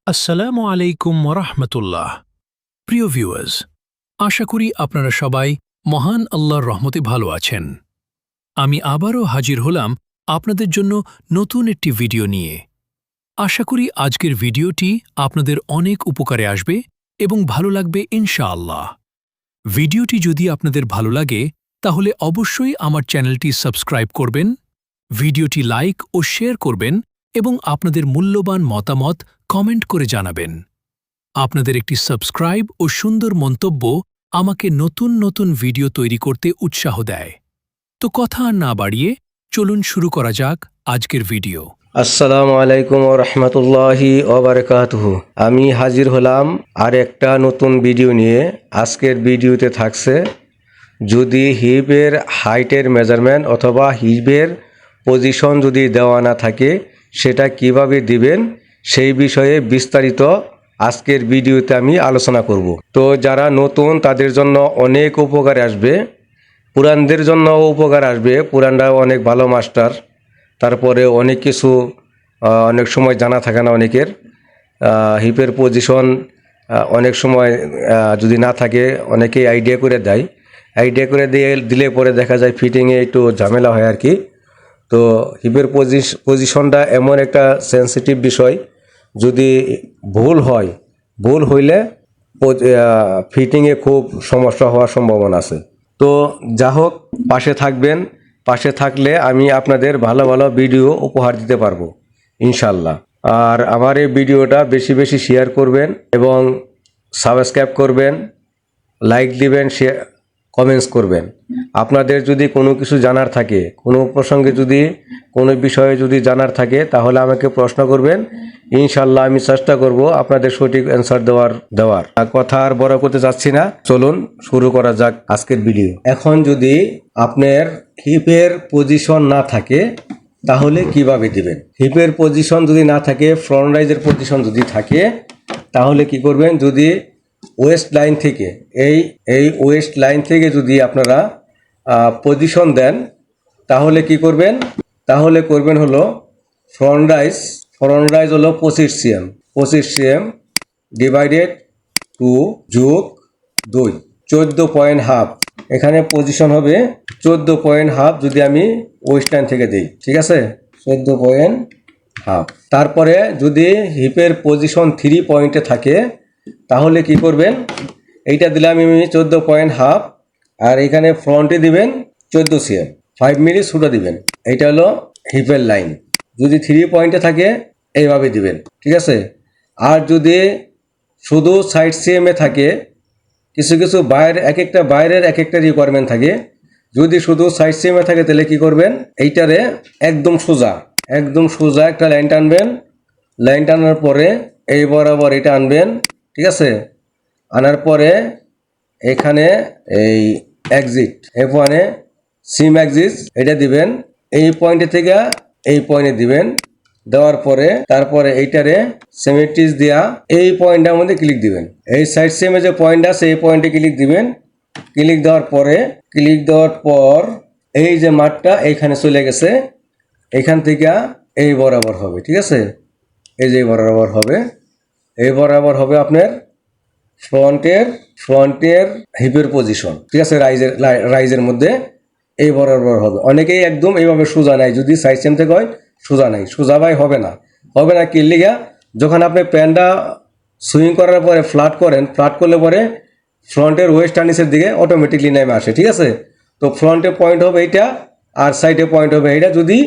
আসসালামু আলাইকুম ওরহমতুল্লাহ। প্রিয় ভিউয়ার্স, আশা করি আপনারা সবাই মহান আল্লাহর রহমতে ভালো আছেন। আমি আবারও হাজির হলাম আপনাদের জন্য নতুন একটি ভিডিও নিয়ে। আশা করি আজকের ভিডিওটি আপনাদের অনেক উপকারে আসবে এবং ভালো লাগবে ইনশাআল্লাহ। ভিডিওটি যদি আপনাদের ভালো লাগে তাহলে অবশ্যই আমার চ্যানেলটি সাবস্ক্রাইব করবেন, ভিডিওটি লাইক ও শেয়ার করবেন এবং আপনাদের মূল্যবান মতামত কমেন্ট করে জানাবেন। আপনাদের একটি সাবস্ক্রাইব ও সুন্দর মন্তব্য আমাকে নতুন নতুন ভিডিও তৈরি করতে উৎসাহ দেয়। তো কথা আর না বাড়িয়ে চলুন শুরু করা যাক আজকের ভিডিও। আসসালামু আলাইকুম ওয়া রাহমাতুল্লাহি ওয়া বারাকাতুহু। আমি হাজির হলাম আর একটা নতুন ভিডিও নিয়ে। আজকের ভিডিওতে থাকছে যদি হিপের হাইটের মেজারমেন্ট অথবা হিপের পজিশন যদি দেওয়া না থাকে সেটা কিভাবে দিবেন সেই বিষয়ে বিস্তারিত আজকের ভিডিওতে আমি আলোচনা করব। তো যারা নতুন তাদের জন্য অনেক উপকারে আসবে, পুরানদের জন্য উপকার আসবে। পুরানরা অনেক ভালো মাস্টার, তারপরে অনেক কিছু অনেক সময় জানা থাকে না অনেকের। হিপের পজিশন অনেক সময় যদি না থাকে অনেকেই আইডিয়া করে দেয়, আইডিয়া করে দিলে পরে দেখা যায় ফিটিংয়ে একটু ঝামেলা হয় আর কি। তো হিপের পজিশনটা এমন একটা সেন্সিটিভ বিষয়, যদি ভুল হইলে ফিটিংয়ে খুব সমস্যা হওয়ার সম্ভাবনা আছে। তো যা হোক, পাশে থাকবেন। পাশে থাকলে আমি আপনাদের ভালো ভালো ভিডিও উপহার দিতে পারবো ইনশাল্লাহ। আর আমার এই ভিডিওটা বেশি বেশি শেয়ার করবেন এবং সাবস্ক্রাইব করবেন, লাইক দিবেন, শেয়ার কমেন্টস করবেন। আপনাদের যদি কোনো কিছু জানার থাকে, কোনো প্রসঙ্গে যদি কোনো বিষয়ে যদি জানার থাকে তাহলে আমাকে প্রশ্ন করবেন। ইনশাল্লাহ আমি চেষ্টা করব আপনাদের সঠিক অ্যান্সার দেওয়ার। কথা আর বড় করতে চাচ্ছি না, চলুন শুরু করা যাক আজকের ভিডিও। এখন যদি আপনার হিপের পজিশন না থাকে তাহলে কিভাবে দিবেন? হিপের পজিশন যদি না থাকে, ফ্রন্ট রাইজের পজিশন যদি থাকে তাহলে কি করবেন? যদি ওয়েস্ট লাইন থেকে এই ওয়েস্ট লাইন থেকে যদি আপনারা পজিশন দেন তাহলে কি করবেন? তাহলে করবেন হলো ফ্রন্ট রাইজ হলো 25 cm ডিভাইডেড 2 যোগ 2, 14.5। এখানে পজিশন হবে 14.5 যদি আমি ওয়েস্ট লাইন থেকে দিই, ঠিক আছে? 14.5। তারপরে যদি হিপের পজিশন 3 পয়েন্টে থাকে তাহলে কি করবেন? এইটা দিলাম আমি 14.5, আর এখানে ফ্রন্টে দিবেন 14 cm, 5 মিলি ছুটো দিবেন। এইটা হলো হিপের লাইন। যদি 3 পয়েন্টে থাকে এইভাবে দিবেন, ঠিক আছে? আর যদি শুধু সাইড সিএমে থাকে, কিছু কিছু বাইরের এক একটা রিকোয়ারমেন্ট থাকে। যদি শুধু সাইড সিএমে থাকে তাহলে কি করবেন? এইটারে একদম সোজা একটা লাইন টানবেন। লাইন টানার পরে এই বরাবর এটা আনবেন, ঠিক আছে? আনার পরে এখানে এই এক্সিট F1 সিম এক্সিস এটা দিবেন। এই পয়েন্টে থেকে এই পয়েন্টে দিবেন। দেওয়ার পরে তারপরে এইটারে সিমেট্রিজ দিয়া এই পয়েন্টটার মধ্যে ক্লিক দিবেন। এই সাইড সিমে যে পয়েন্ট আছে এই পয়েন্টে ক্লিক দিবেন। ক্লিক দেওয়ার পর এই যে মাঠটা এইখানে চলে গেছে, এইখান থেকে এই বরাবর হবে, ঠিক আছে? এই যে বরাবর হবে আপনার ফ্রন্টের হিপের পজিশন, ঠিক আছে? রাইজের মধ্যে এই বরাবর হবে। অনেকেই একদম এইভাবে সোজা নাই, যদি সাইড সেম থেকে হয় সোজা নাই, সোজা ভাই হবে না কি লিগা? যখন আপনি প্যানটা সুইং করার পরে ফ্ল্যাট করলে পরে ফ্রন্টের ওয়েস্ট আর নিচের দিকে অটোমেটিকলি নেমে আসে, ঠিক আছে? তো ফ্রন্টে পয়েন্ট হবে এইটা আর সাইডে পয়েন্ট হবে এইটা, যদি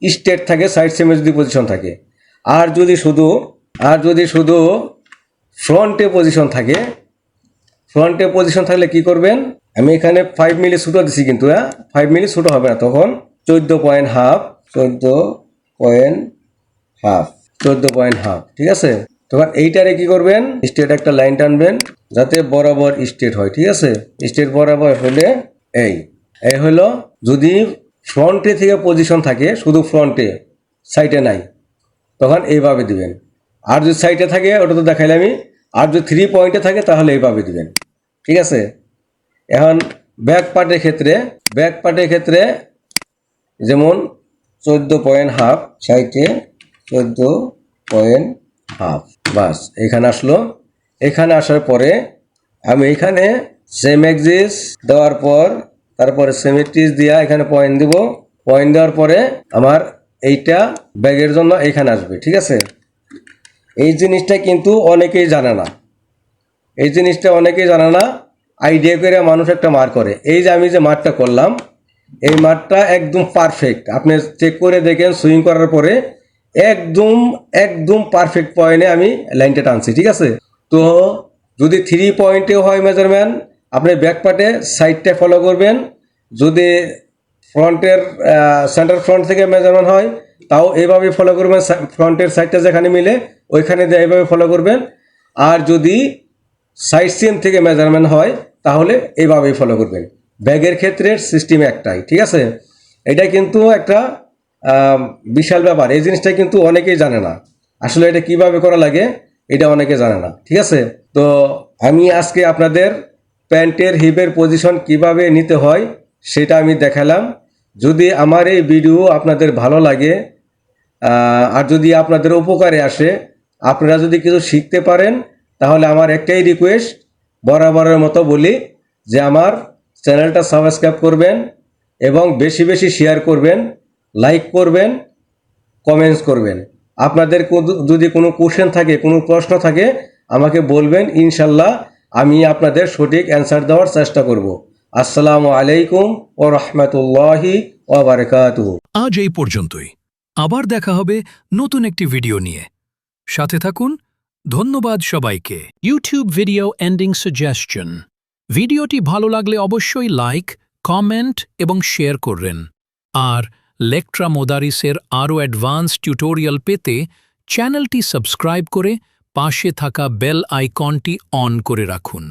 স্ট্রেট থাকে, সাইড সেমে যদি পজিশন থাকে। আর যদি শুধু ফ্রন্টে পজিশন থাকলে কি করবেন? আমি এখানে 5 মিলি ছুটো দিছি, কিন্তু 5 মিলি ছুটো হবে না, তখন 14.5, ঠিক আছে? তখন এইটারে কি করবেন? স্ট্রেট একটা লাইন টানবেন যাতে বরাবর স্ট্রেট হয়, ঠিক আছে? স্ট্রেট বরাবর হলে এই হলো যদি ফ্রন্টে থেকে পজিশন থাকে, শুধু ফ্রন্টে, সাইডে নাই, তখন এইভাবে দিবেন। আর যদি সাইডে থাকে ওটা তো দেখাইলে আমি। আর যদি 3 পয়েন্টে থাকে তাহলে এইভাবে দিবেন, ঠিক আছে? এখন ব্যাক পার্টের ক্ষেত্রে যেমন 14.5 সাইডে 14.5, হাফ, বাস এখানে আসলো। এখানে আসার পরে আমি এখানে সেম এক্সিস দেওয়ার পর তারপরে সিমেট্রিজ দিয়া এখানে পয়েন্ট দিব। পয়েন্ট দেওয়ার পরে আমার এইটা ব্যাগের জন্য এখানে আসবে, ঠিক আছে। এই জিনিসটা কিন্তু অনেকেই জানে না, এই জিনিসটা অনেকেই জানে না। আইডিয়া করে মানুষ একটা মার করে। এই যে আমি যে মারটা করলাম, এই মারটা একদম পারফেক্ট। আপনি চেক করে দেখেন সুইং করার পরে একদম একদম পারফেক্ট পয়েন্টে আমি লাইনটা টানছি, ঠিক আছে। তো যদি 3 পয়েন্টে হয় মেজারমেন্ট, আপনি ব্যাক পার্টে সাইডটা ফলো করবেন। যদি ফ্রন্টের সেন্টার ফ্রন্ট থেকে মেজারমেন্ট হয় তাও এইভাবে ফলো করবেন, ফ্রন্টের সাইডটা যেখানে মিলে ওইখানে দিয়ে এইভাবে ফলো করবেন। আর যদি সাইড সিম থেকে মেজারমেন্ট হয় তাহলে এইভাবেই ফলো করবেন। ব্যাগের ক্ষেত্রে সিস্টেম একটাই, ঠিক আছে। এটা কিন্তু একটা বিশাল ব্যাপার। এই জিনিসটা কিন্তু অনেকেই জানে না, আসলে এটা কিভাবে করা লাগে এটা অনেকে জানে না, ঠিক আছে। তো আমি আজকে আপনাদের প্যান্টের হিপের পজিশন কিভাবে নিতে হয় সেটা আমি দেখালাম। যদি আমার এই ভিডিও আপনাদের ভালো লাগে আর যদি আপনাদের উপকারে আসে, আপনারা যদি কিছু শিখতে পারেন, তাহলে আমার একটাই রিকোয়েস্ট, বরাবরের মতো বলি যে আমার চ্যানেলটা সাবস্ক্রাইব করবেন এবং বেশি বেশি শেয়ার করবেন, লাইক করবেন, কমেন্টস করবেন। আপনাদের যদি কোনো কোশ্চেন থাকে, কোনো প্রশ্ন থাকে আমাকে বলবেন, ইনশাল্লাহ আমি আপনাদের সঠিক অ্যান্সার দেওয়ার চেষ্টা করব। আসসালামু আলাইকুম ও রহমতুল্লাহি ওয়া বারাকাতুহু। আজ এই পর্যন্তই। আবার দেখা হবে নতুন একটি ভিডিও নিয়ে। সাথে থাকুন। ধন্যবাদ সবাইকে। YouTube video ending suggestion. ভিডিওটি ভালো লাগলে অবশ্যই লাইক, কমেন্ট এবং শেয়ার করবেন। আর লেকট্রা মোদারিসের আরও অ্যাডভান্স টিউটোরিয়াল পেতে চ্যানেলটি সাবস্ক্রাইব করে পাশে থাকা বেল আইকনটি অন করে রাখুন।